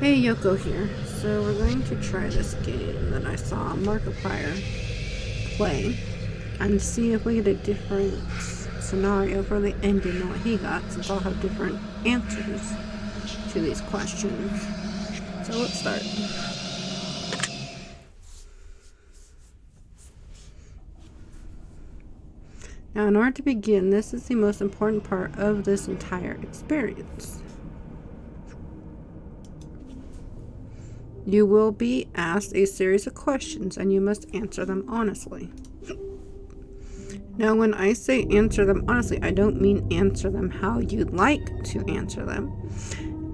Hey, Yoko here. So we're going to try this game that I saw MarkIplier play and see if we get a different scenario for the ending than what he got, since I'll have different answers to these questions. So let's start. Now, in order to begin, this is the most important part of this entire experience. You will be asked a series of questions and you must answer them honestly. Now, when I say answer them honestly, I don't mean answer them how you'd like to answer them.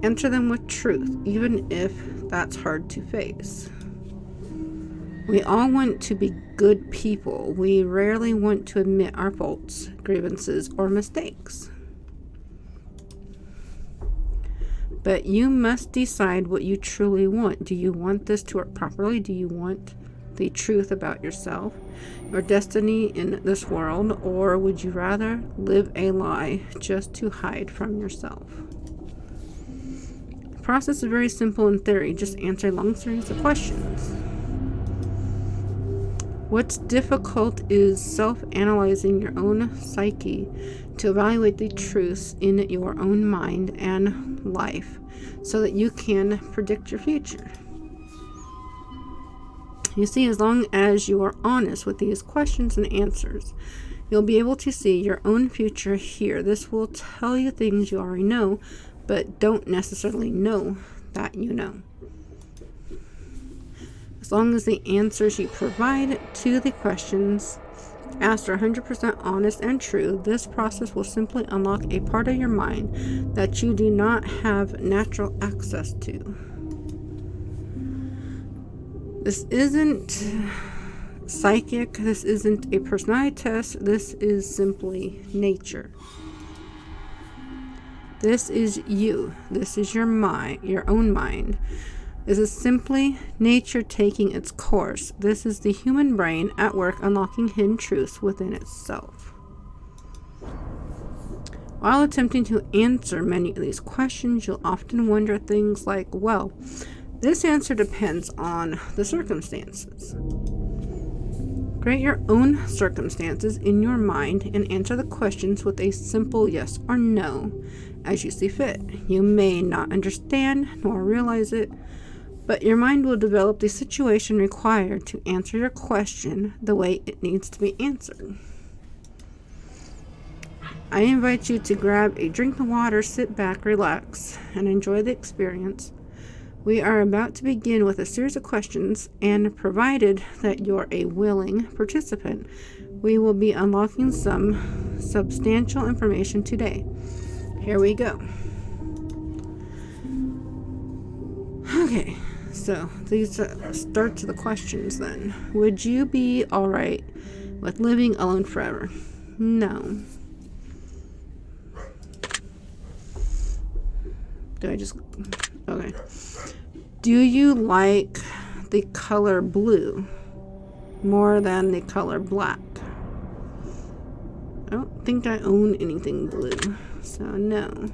Answer them with truth, even if that's hard to face. We all want to be good people. We rarely want to admit our faults, grievances, or mistakes. But you must decide what you truly want. Do you want this to work properly? Do you want the truth about yourself, your destiny in this world, or would you rather live a lie just to hide from yourself? The process is very simple in theory. Just answer a long series of questions. What's difficult is self-analyzing your own psyche to evaluate the truths in your own mind and life so that you can predict your future. You see, as long as you are honest with these questions and answers, you'll be able to see your own future here. This will tell you things you already know, but don't necessarily know that you know. As long as the answers you provide to the questions asked are 100% honest and true, this process will simply unlock a part of your mind that you do not have natural access to. This isn't psychic, this isn't a personality test, this is simply nature. This is you. This is your mind, your own mind. This is simply nature taking its course. This is the human brain at work unlocking hidden truths within itself. While attempting to answer many of these questions, you'll often wonder things like, well, this answer depends on the circumstances. Create your own circumstances in your mind and answer the questions with a simple yes or no as you see fit. You may not understand nor realize it, but your mind will develop the situation required to answer your question the way it needs to be answered. I invite you to grab a drink of water, sit back, relax, and enjoy the experience. We are about to begin with a series of questions, and provided that you're a willing participant, we will be unlocking some substantial information today. Here we go. Okay. So, these start to the questions then. Would you be alright with living alone forever? No. Okay. Do you like the color blue more than the color black? I don't think I own anything blue, so no.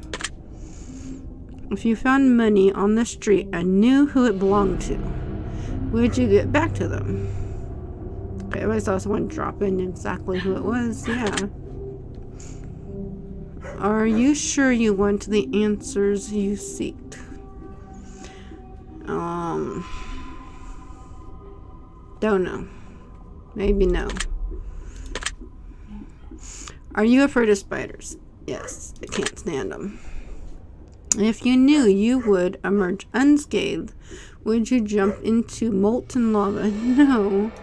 If you found money on the street and knew who it belonged to, would you get back to them? Okay, if I saw someone drop in exactly who it was, yeah. Are you sure you want the answers you seek? Don't know. Maybe no. Are you afraid of spiders? Yes, I can't stand them. If you knew you would emerge unscathed, would you jump into molten lava? No.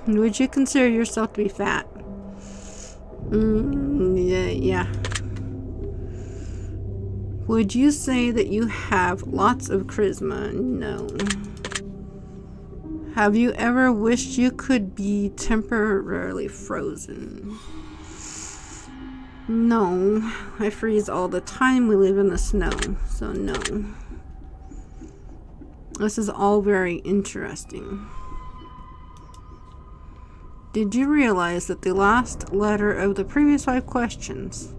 Would you consider yourself to be fat? Yeah. Would you say that you have lots of charisma? No. Have you ever wished you could be temporarily frozen? No, I freeze all the time. We live in the snow, so no. This is all very interesting. Did you realize that the last letter of the previous 5 questions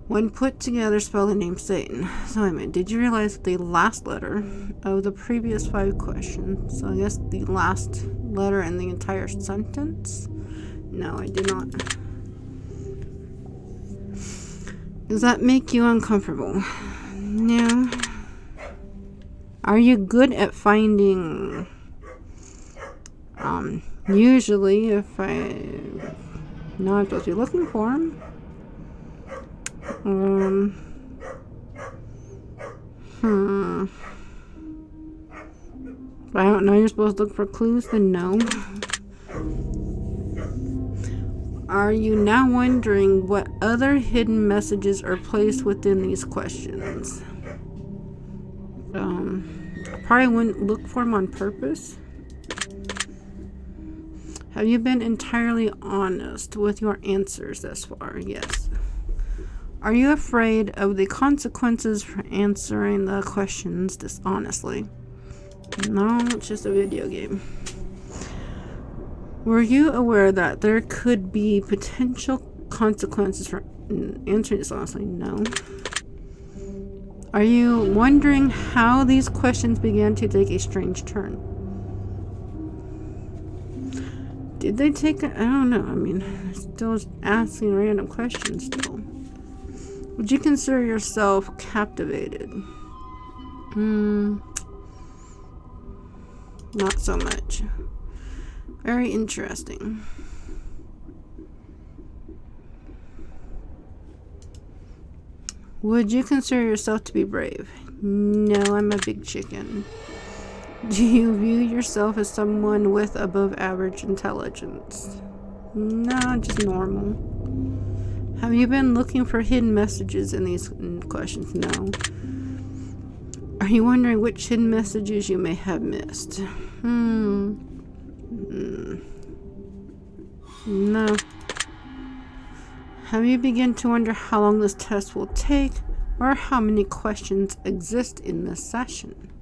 When put together, spell the name Satan. So I mean, did you realize that the last letter of the previous 5 questions, so I guess the last letter in the entire sentence? No, I did not. Does that make you uncomfortable? No. Are you good at finding, usually if I know I'm supposed to be looking for them, if I don't know you're supposed to look for clues, then no. Are you now wondering what other hidden messages are placed within these questions? Probably wouldn't look for them on purpose. Have you been entirely honest with your answers thus far? Yes. Are you afraid of the consequences for answering the questions dishonestly? No, it's just a video game. Were you aware that there could be potential consequences for answering dishonestly? No. Are you wondering how these questions began to take a strange turn? Did they take a... I don't know. I mean, still asking random questions still. Would you consider yourself captivated? Not so much. Very interesting. Would you consider yourself to be brave? No, I'm a big chicken. Do you view yourself as someone with above average intelligence? No, just normal. Have you been looking for hidden messages in these questions? No. Are you wondering which hidden messages you may have missed? No. Have you begun to wonder how long this test will take, or how many questions exist in this session?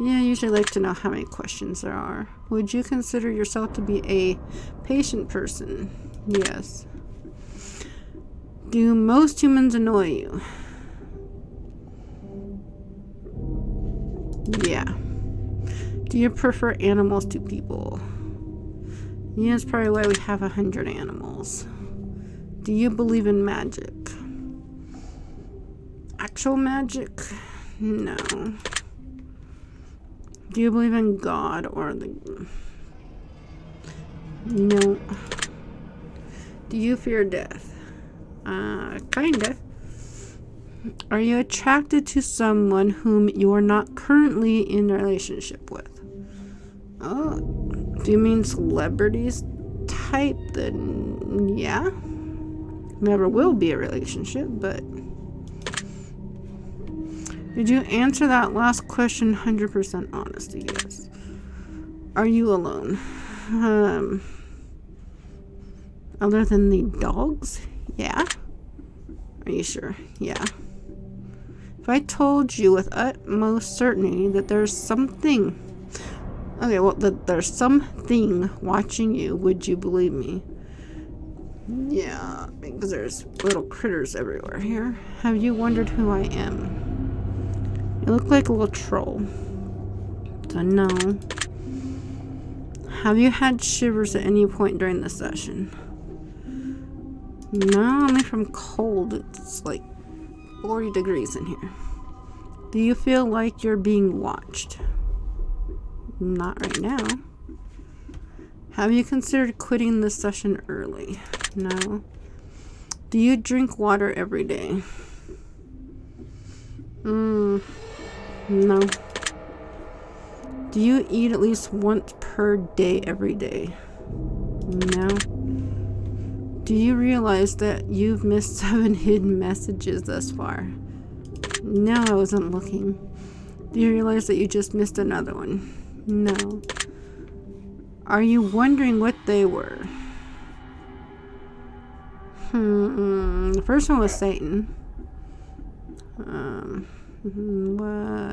Yeah, I usually like to know how many questions there are. Would you consider yourself to be a patient person? Yes. Do most humans annoy you? Yeah. Do you prefer animals to people? Yeah, that's probably why we have 100 animals. Do you believe in magic? Actual magic? No. Do you believe in God or the... No. Do you fear death? Kinda. Are you attracted to someone whom you are not currently in a relationship with? Oh, do you mean celebrities type? Then yeah. Never will be a relationship, but... Did you answer that last question 100% honesty? Yes. Are you alone? Other than the dogs? Yeah. Are you sure? Yeah. If I told you with utmost certainty that there's something... Okay, well, that there's something watching you, would you believe me? Yeah, because there's little critters everywhere here. Have you wondered who I am? You look like a little troll. So no. Have you had shivers at any point during the session? No, only from cold. It's like 40 degrees in here. Do you feel like you're being watched? Not right now. Have you considered quitting this session early? No. Do you drink water every day? No. Do you eat at least once per day every day? No. Do you realize that you've missed 7 hidden messages thus far? No, I wasn't looking. Do you realize that you just missed another one? No. Are you wondering what they were? The first one was Satan.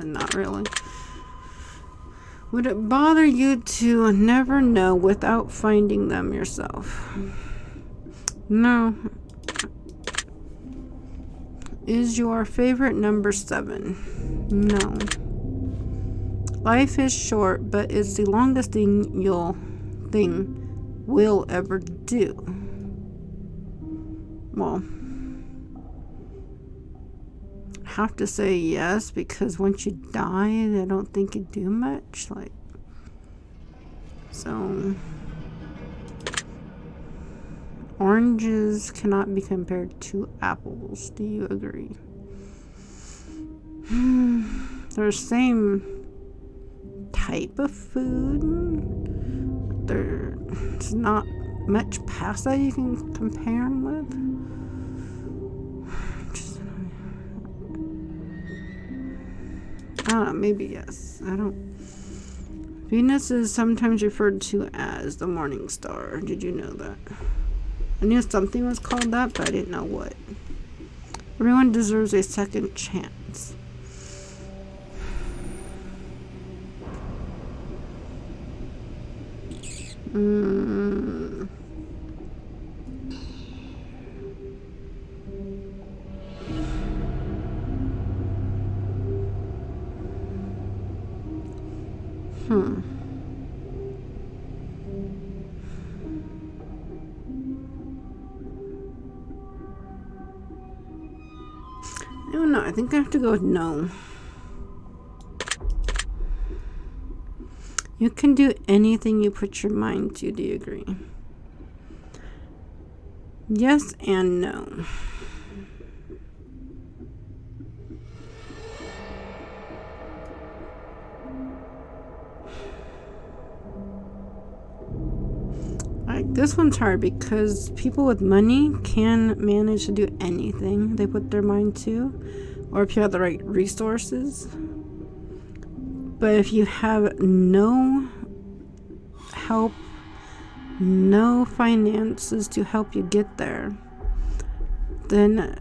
Not really. Would it bother you to never know without finding them yourself? No. Is your favorite number 7? No. Life is short, but it's the longest thing we'll ever do. Well, I have to say yes, because once you die, I don't think you do much. Like, so oranges cannot be compared to apples. Do you agree? They're the same type of food. There's not much past that you can compare them with. I don't know, maybe yes. I don't. Venus is sometimes referred to as the morning star. Did you know that? I knew something was called that, but I didn't know what. Everyone deserves a second chance. I don't know. I think I have to go with no. You can do anything you put your mind to. Do you agree? Yes and no. This one's hard because people with money can manage to do anything they put their mind to, or if you have the right resources. But if you have no help, no finances to help you get there, then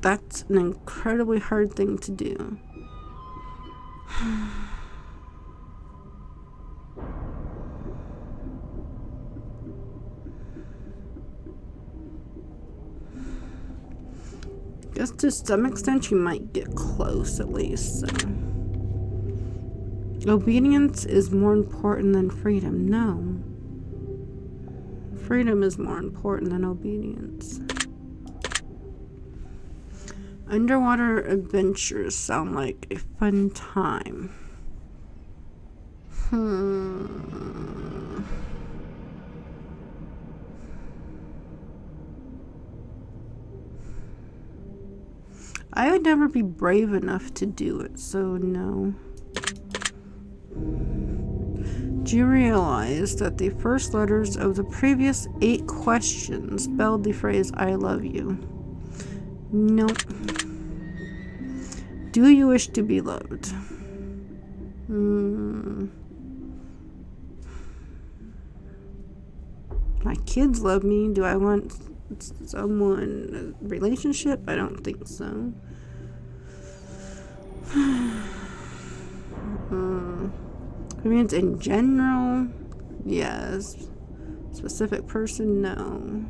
that's an incredibly hard thing to do. Guess to some extent you might get close at least, so. Obedience is more important than freedom. No. Freedom is more important than obedience. Underwater adventures sound like a fun time. I would never be brave enough to do it, so no. Do you realize that the first letters of the previous 8 questions spelled the phrase I love you? Nope. Do you wish to be loved? My kids love me. Do I want someone, a relationship? I don't think so. Means in general, yes. Specific person, no.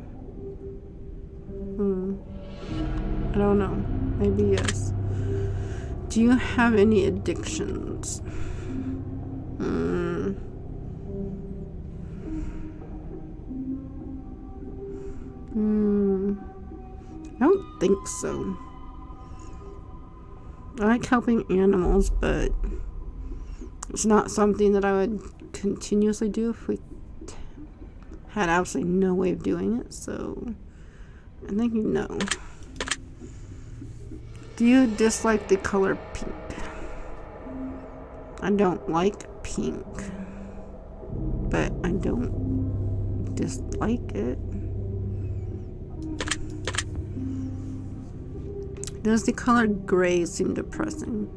I don't know. Maybe yes. Do you have any addictions? I don't think so. I like helping animals, but it's not something that I would continuously do if we had absolutely no way of doing it, so I'm thinking no. Do you dislike the color pink? I don't like pink, but I don't dislike it. Does the color gray seem depressing?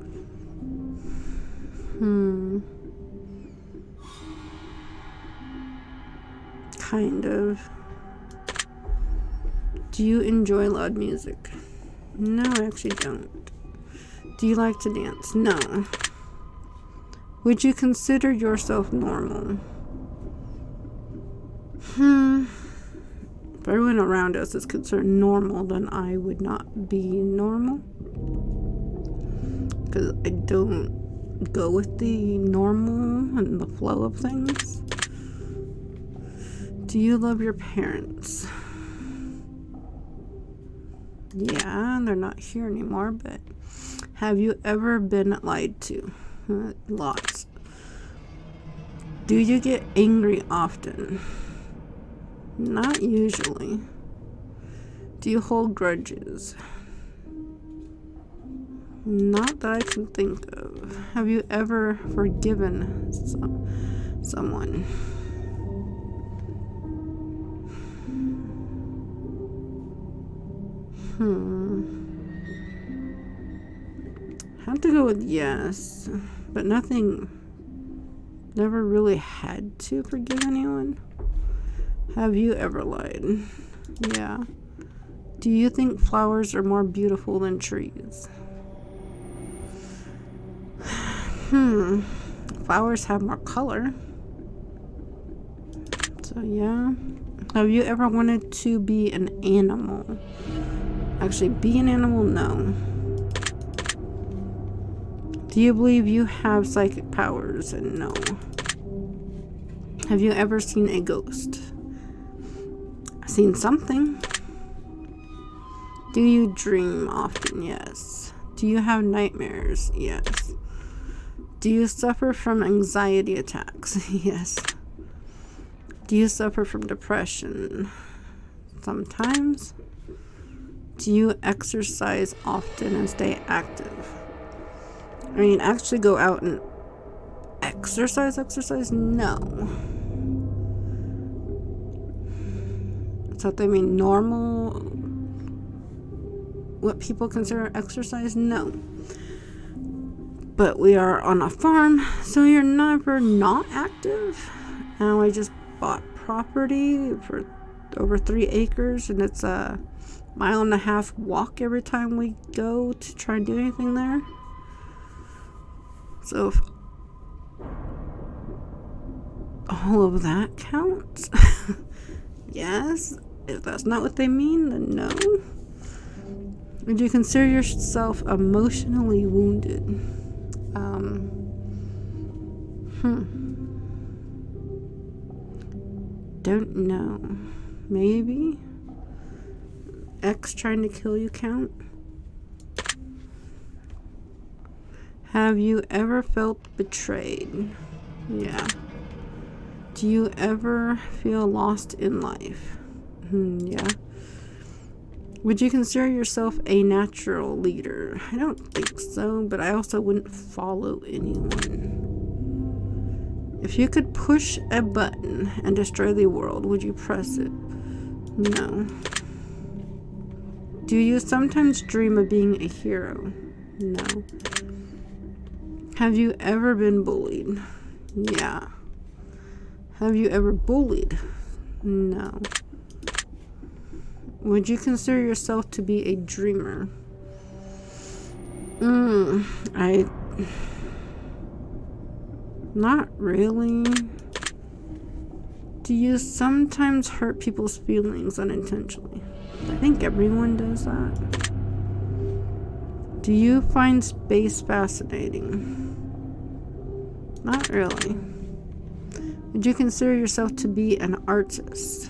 Kind of. Do you enjoy loud music? No, I actually don't. Do you like to dance? No. Would you consider yourself normal? If everyone around us is considered normal, then I would not be normal. Because I don't go with the normal and the flow of things. Do you love your parents? Yeah, they're not here anymore, but have you ever been lied to? Lots. Do you get angry often? Not usually. Do you hold grudges? Not that I can think of. Have you ever forgiven someone? I have to go with yes, but nothing. Never really had to forgive anyone. Have you ever lied? Yeah. Do you think flowers are more beautiful than trees? Flowers have more color. So yeah. Have you ever wanted to be an animal? Actually, be an animal? No. Do you believe you have psychic powers? And no. Have you ever seen a ghost? Seen something. Do you dream often? Yes. Do you have nightmares? Yes. Do you suffer from anxiety attacks? Yes. Do you suffer from depression? Sometimes. Do you exercise often and stay active? I mean, actually go out and exercise? No. So they mean normal, what people consider exercise? No. But we are on a farm, so you're never not active. And I just bought property for over 3 acres, and it's a 1.5 mile walk every time we go to try and do anything there. So if all of that counts, yes. If that's not what they mean, then no. Would you consider yourself emotionally wounded? Don't know. Maybe. Ex trying to kill you count? Have you ever felt betrayed? Yeah. Do you ever feel lost in life? Yeah. Would you consider yourself a natural leader? I don't think so, but I also wouldn't follow anyone. If you could push a button and destroy the world, would you press it? No. Do you sometimes dream of being a hero? No. Have you ever been bullied? Yeah. Have you ever bullied? No. Would you consider yourself to be a dreamer? Not really. Do you sometimes hurt people's feelings unintentionally? I think everyone does that. Do you find space fascinating? Not really. Would you consider yourself to be an artist?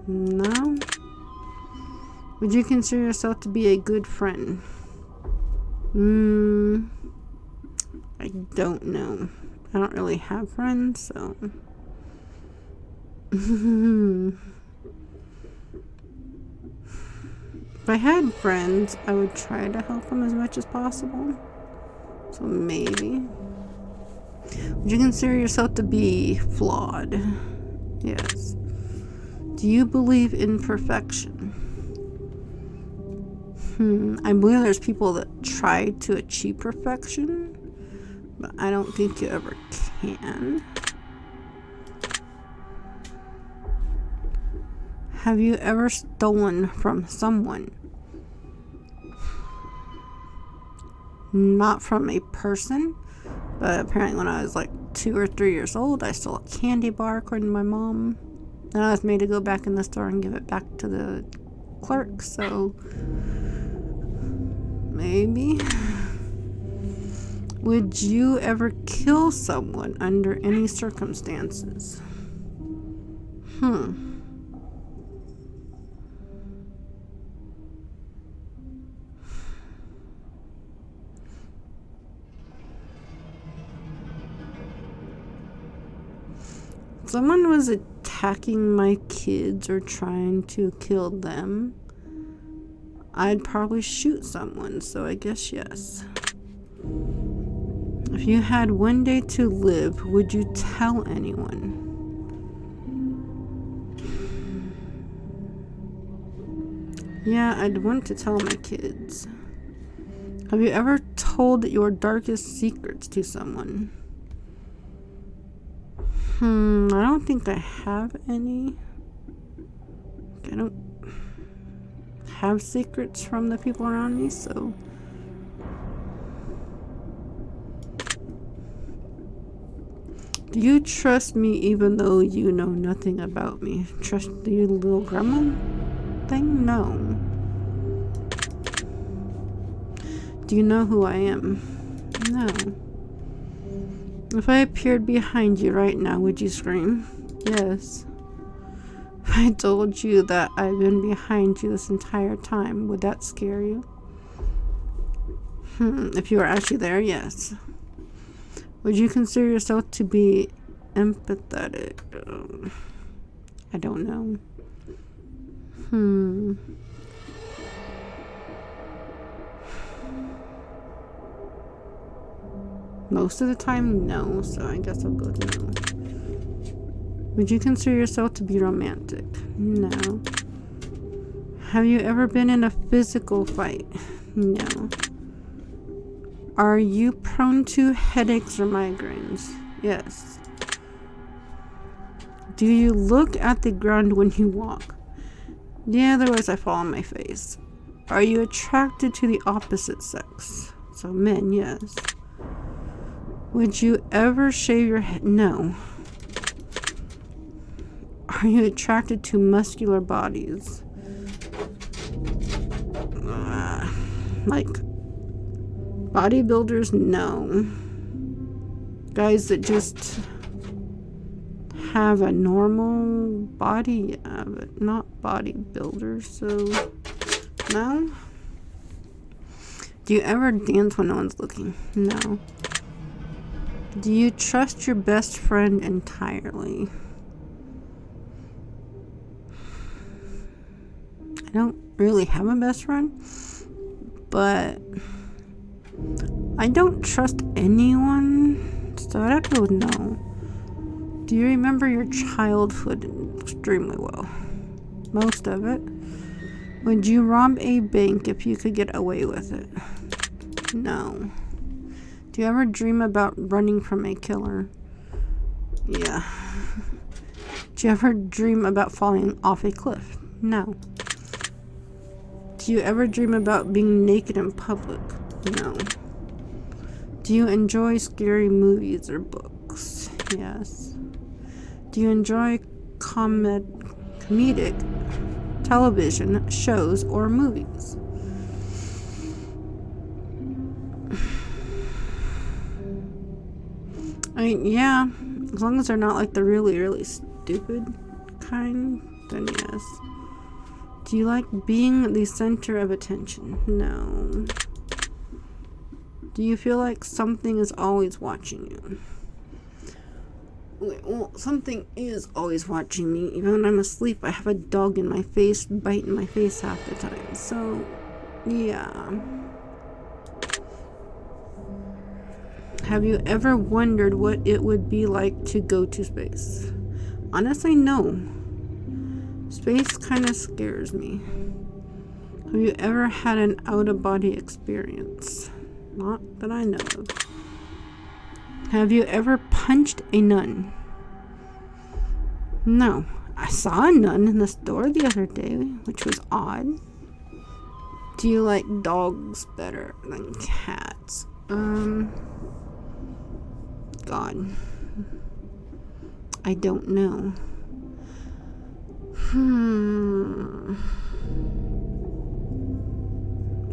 No. Would you consider yourself to be a good friend? I don't know. I don't really have friends, so. If I had friends, I would try to help them as much as possible. So maybe. Would you consider yourself to be flawed? Yes. Do you believe in perfection? I believe there's people that try to achieve perfection, but I don't think you ever can. Have you ever stolen from someone? Not from a person, but apparently when I was like 2 or 3 years old, I stole a candy bar according to my mom. Then I was made to go back in the store and give it back to the clerk, so maybe. Would you ever kill someone under any circumstances? Someone was attacking my kids or trying to kill them, I'd probably shoot someone, so I guess yes. If you had one day to live, would you tell anyone? Yeah, I'd want to tell my kids. Have you ever told your darkest secrets to someone? I don't think I have any. I don't have secrets from the people around me, so. Do you trust me even though you know nothing about me? Trust you little gremlin thing? No. Do you know who I am? No. If I appeared behind you right now, would you scream? Yes. If I told you that I've been behind you this entire time, would that scare you? If you were actually there, yes. Would you consider yourself to be empathetic? I don't know. Most of the time, no, so I guess I'll go with no. Would you consider yourself to be romantic? No. Have you ever been in a physical fight? No. Are you prone to headaches or migraines? Yes. Do you look at the ground when you walk? Yeah, otherwise I fall on my face. Are you attracted to the opposite sex? So men, yes. Would you ever shave your head? No. Are you attracted to muscular bodies? Like bodybuilders? No. Guys that just have a normal body, yeah, but not bodybuilders, so no. Do you ever dance when no one's looking? No. Do you trust your best friend entirely? I don't really have a best friend, but I don't trust anyone, so I'd have to go with no. Do you remember your childhood extremely well? Most of it. Would you rob a bank if you could get away with it? No. Do you ever dream about running from a killer? Yeah. Do you ever dream about falling off a cliff? No. Do you ever dream about being naked in public? No. Do you enjoy scary movies or books? Yes. Do you enjoy comedic television shows or movies? I mean, yeah, as long as they're not like the really, really stupid kind, then yes. Do you like being the center of attention? No. Do you feel like something is always watching you? Well, something is always watching me. Even when I'm asleep, I have a dog in my face, biting my face half the time. So, yeah. Have you ever wondered what it would be like to go to space? Honestly, no. Space kind of scares me. Have you ever had an out-of-body experience? Not that I know of. Have you ever punched a nun? No. I saw a nun in the store the other day, which was odd. Do you like dogs better than cats? God. I don't know. I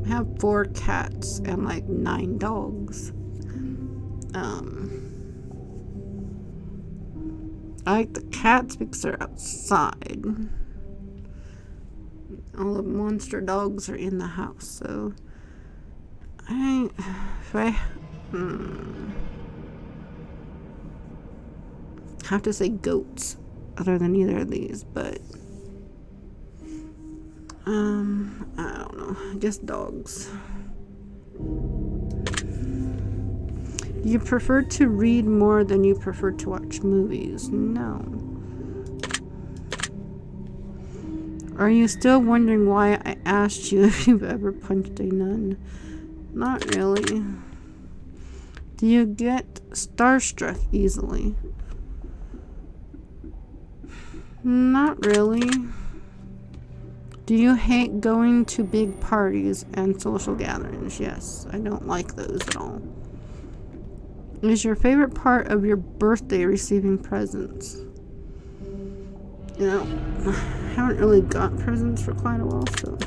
have 4 cats and like 9 dogs. I like the cats because they're outside. All the monster dogs are in the house, so I have to say goats other than either of these, but I don't know, just dogs. Do you prefer to read more than you prefer to watch movies? No. Are you still wondering why I asked you if you've ever punched a nun? Not really. Do you get starstruck easily? Not really. Do you hate going to big parties and social gatherings? Yes, I don't like those at all. Is your favorite part of your birthday receiving presents? You know, I haven't really got presents for quite a while, so.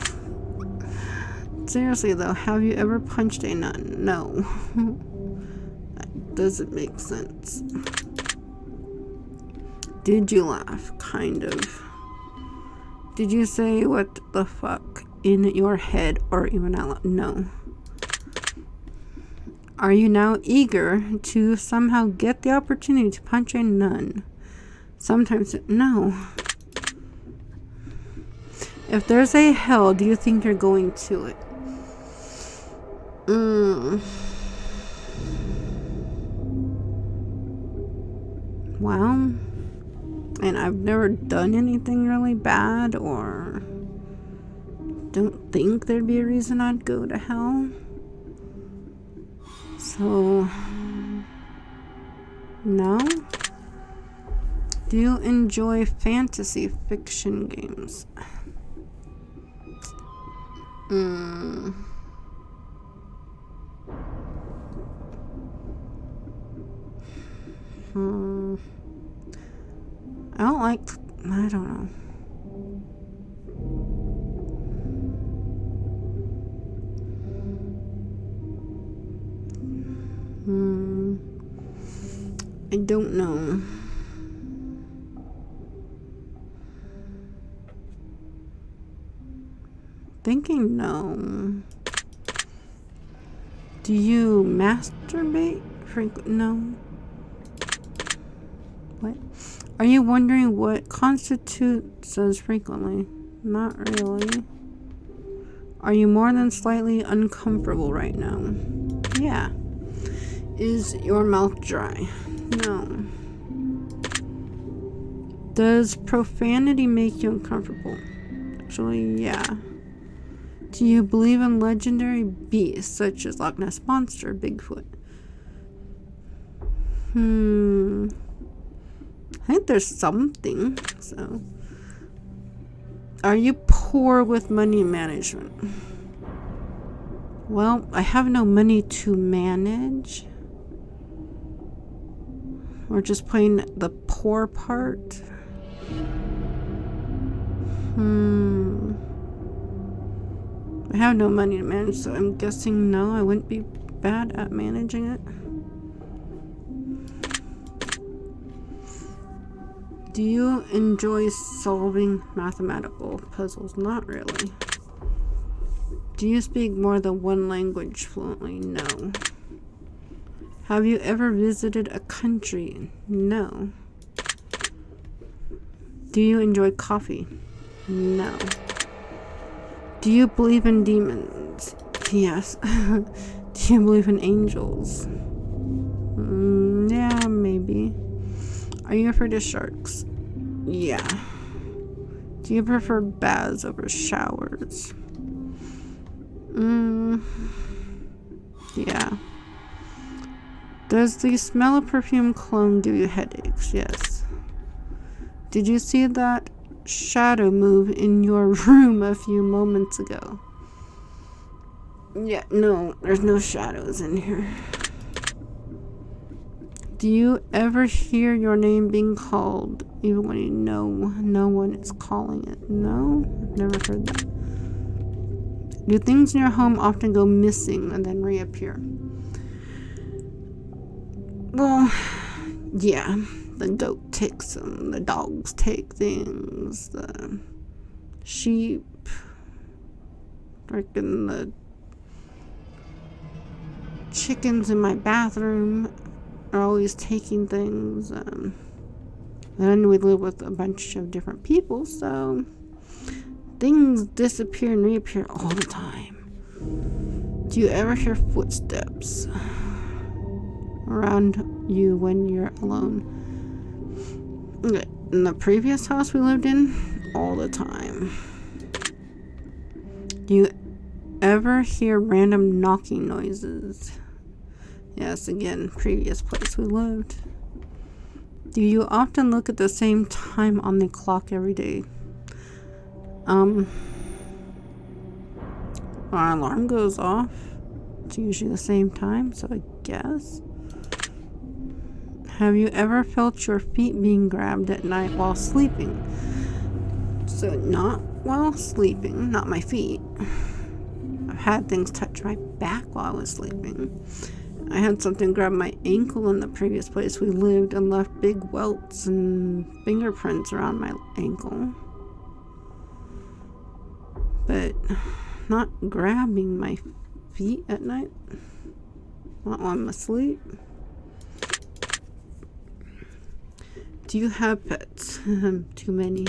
Seriously though, have you ever punched a nun? No. That doesn't make sense. Did you laugh? Kind of. Did you say what the fuck in your head or even out loud? No. Are you now eager to somehow get the opportunity to punch a nun? Sometimes, no. If there's a hell, do you think you're going to it? Well, and I've never done anything really bad, or don't think there'd be a reason I'd go to hell. So, no. Do you enjoy fantasy fiction games? I don't know. I don't know. Thinking no. Do you masturbate frequently? No. What? Are you wondering what constitutes as frequently? Not really. Are you more than slightly uncomfortable right now? Yeah. Is your mouth dry? No. Does profanity make you uncomfortable? Actually, yeah. Do you believe in legendary beasts such as Loch Ness Monster, Bigfoot? I think there's something, so. Are you poor with money management? Well, I have no money to manage. We're just playing the poor part. I have no money to manage, so I'm guessing no, I wouldn't be bad at managing it. Do you enjoy solving mathematical puzzles? Not really. Do you speak more than one language fluently? No. Have you ever visited a country? No. Do you enjoy coffee? No. Do you believe in demons? Yes. Do you believe in angels? Yeah, maybe. Are you afraid of sharks? Yeah. Do you prefer baths over showers? Yeah. Does the smell of perfume cologne give you headaches? Yes. Did you see that shadow move in your room a few moments ago? Yeah, no, there's no shadows in here. Do you ever hear your name being called even when you know no one is calling it? No, I've never heard that. Do things in your home often go missing and then reappear? Well, yeah. The goat takes them, the dogs take things, the sheep, freaking the chickens in my bathroom are always taking things. And we live with a bunch of different people, so things disappear and reappear all the time. Do you ever hear footsteps around you when you're alone? In the previous house we lived in, all the time. Do you ever hear random knocking noises? Yes, again, previous place we lived. Do you often look at the same time on the clock every day? Our alarm goes off. It's usually the same time, so I guess. Have you ever felt your feet being grabbed at night while sleeping? So not while sleeping, not my feet. I've had things touch my back while I was sleeping. I had something grab my ankle in the previous place we lived and left big welts and fingerprints around my ankle. But not grabbing my feet at night. Not while I'm asleep. Do you have pets? Too many.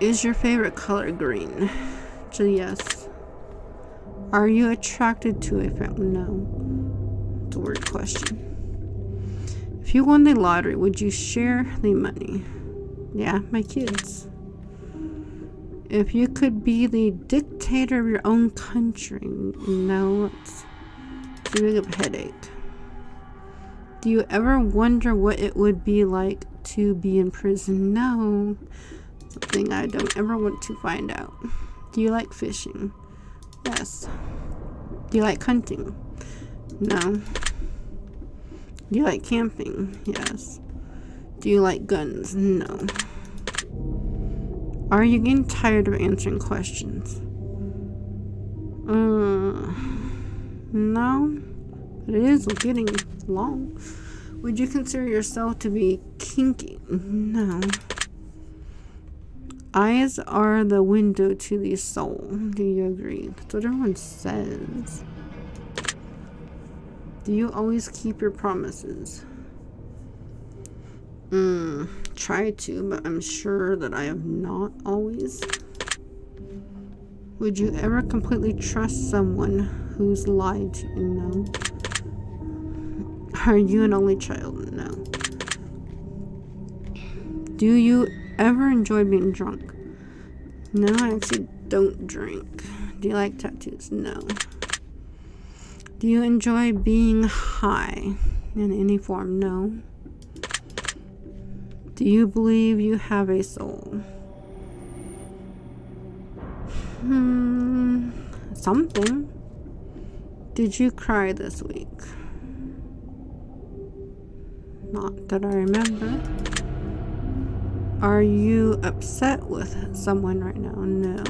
Is your favorite color green? So yes. Are you attracted to a family? No. It's a weird question. If you won the lottery, would you share the money? Yeah, my kids. If you could be the dictator of your own country? No, it's too big of a headache. Do you ever wonder what it would be like to be in prison? No. Something I don't ever want to find out. Do you like fishing? Yes. Do you like hunting? No. Do you like camping? Yes. Do you like guns? No. Are you getting tired of answering questions? No. But it is getting long. Would you consider yourself to be kinky? No. Eyes are the window to the soul. Do you agree? That's what everyone says. Do you always keep your promises? Try to, but I'm sure that I have not always. Would you ever completely trust someone who's lied to you? No. Are you an only child? No. Do you ever enjoy being drunk? No, I actually don't drink. Do you like tattoos? No. Do you enjoy being high in any form? No. Do you believe you have a soul? Something. Did you cry this week? Not that I remember. Are you upset with someone right now? No.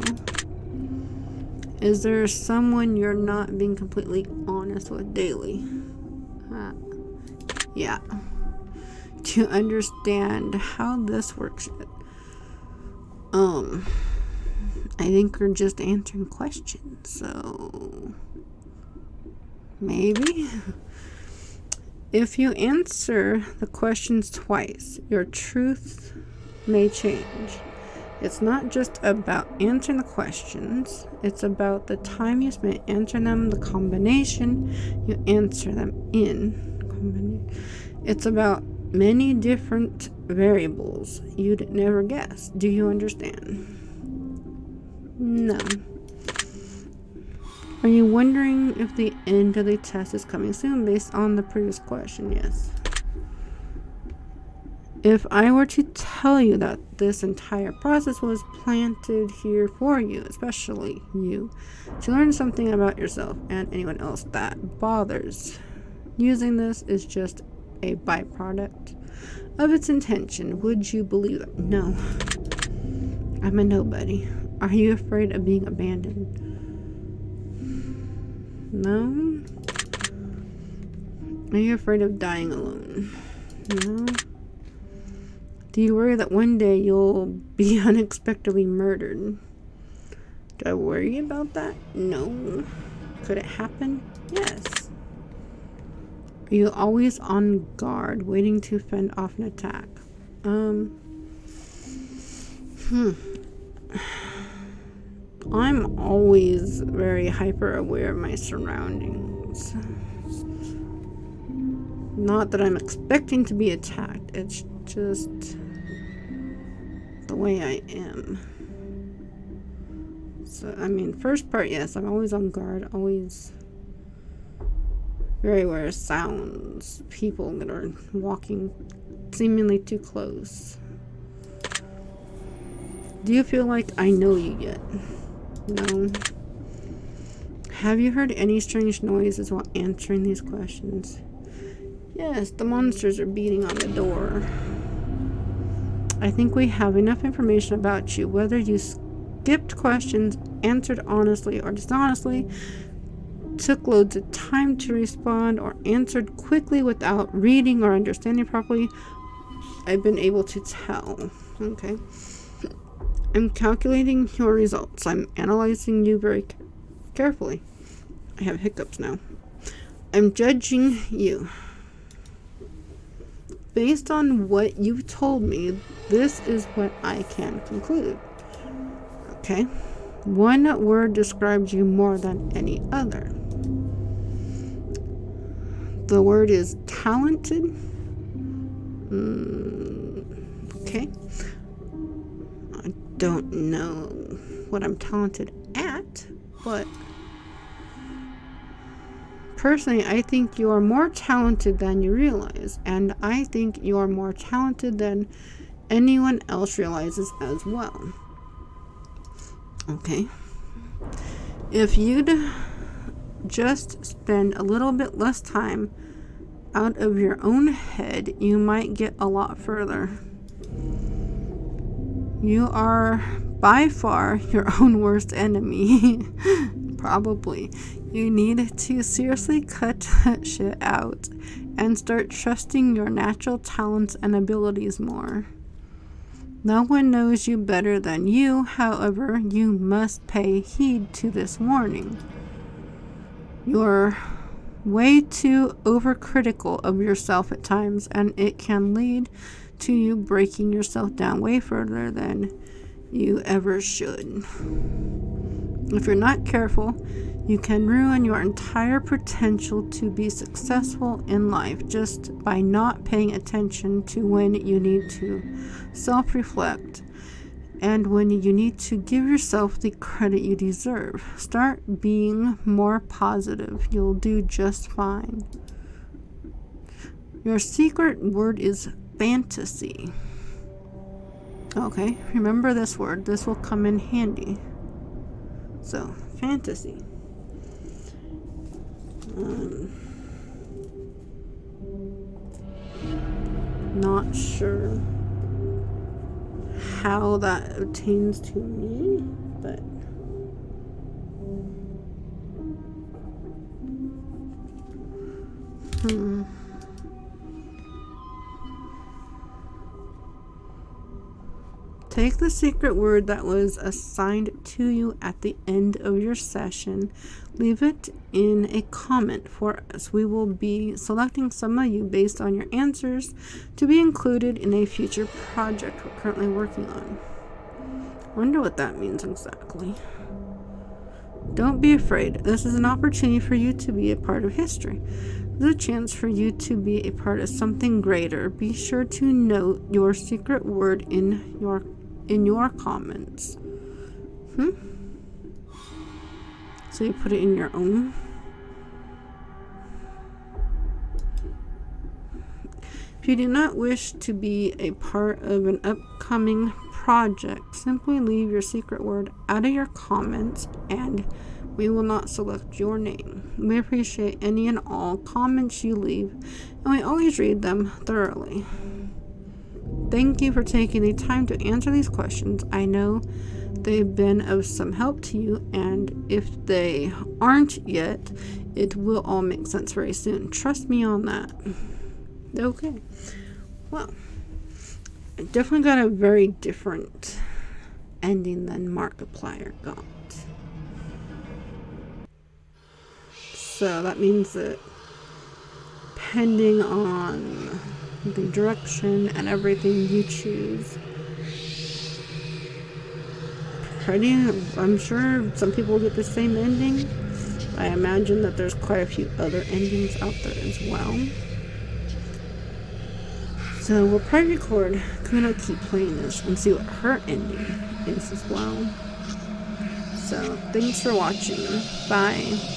Is there someone you're not being completely honest with daily? Yeah. Do you understand how this works yet? I think we're just answering questions, so maybe. If you answer the questions twice, your truth may change. It's not just about answering the questions, it's about the time you spend answering them, the combination you answer them in. It's about many different variables you'd never guess. Do you understand? No. Are you wondering if the end of the test is coming soon based on the previous question? Yes. If I were to tell you that this entire process was planted here for you, especially you, to learn something about yourself and anyone else that bothers Using this is just a byproduct of its intention. Would you believe that? No. I'm a nobody. Are you afraid of being abandoned? No. Are you afraid of dying alone? No. Do you worry that one day you'll be unexpectedly murdered? Do I worry about that? No. Could it happen? Yes. Are you always on guard, waiting to fend off an attack? I'm always very hyper aware of my surroundings. Not that I'm expecting to be attacked, it's just the way I am. So, I mean, first part, yes, I'm always on guard, always very aware of sounds, people that are walking seemingly too close. Do you feel like I know you yet? No. Have you heard any strange noises while answering these questions? Yes, the monsters are beating on the door. I think we have enough information about you, whether you skipped questions, answered honestly or dishonestly, took loads of time to respond, or answered quickly without reading or understanding properly. I've been able to tell. Okay. I'm calculating your results. I'm analyzing you very carefully. I have hiccups now. I'm judging you. Based on what you've told me, this is what I can conclude. Okay. One word describes you more than any other. The word is talented. Okay. I don't know what I'm talented at, but personally, I think you are more talented than you realize, and I think you are more talented than anyone else realizes as well. Okay. If you'd just spend a little bit less time out of your own head, you might get a lot further. You are by far your own worst enemy. Probably. You need to seriously cut that shit out and start trusting your natural talents and abilities more. No one knows you better than you, however, you must pay heed to this warning. You're way too overcritical of yourself at times, and it can lead to you breaking yourself down way further than you ever should. If you're not careful, you can ruin your entire potential to be successful in life just by not paying attention to when you need to self-reflect and when you need to give yourself the credit you deserve. Start being more positive. You'll do just fine. Your secret word is fantasy. Okay, remember this word. This will come in handy. So, fantasy. Not sure how that pertains to me, but take the secret word that was assigned to you at the end of your session. Leave it in a comment for us. We will be selecting some of you based on your answers to be included in a future project we're currently working on. Wonder what that means exactly. Don't be afraid. This is an opportunity for you to be a part of history. There's a chance for you to be a part of something greater. Be sure to note your secret word in your comments. So you put it in your own. If you do not wish to be a part of an upcoming project, simply leave your secret word out of your comments and we will not select your name. We appreciate any and all comments you leave, and we always read them thoroughly. Thank you for taking the time to answer these questions. I know they've been of some help to you, and if they aren't yet, it will all make sense very soon. Trust me on that. Okay. Well, I definitely got a very different ending than MarkIplier got. So that means that depending on the direction and everything you choose, I'm sure some people get the same ending. I imagine that there's quite a few other endings out there as well. So we'll probably record Kuno keep playing this and see what her ending is as well. So thanks for watching. Bye.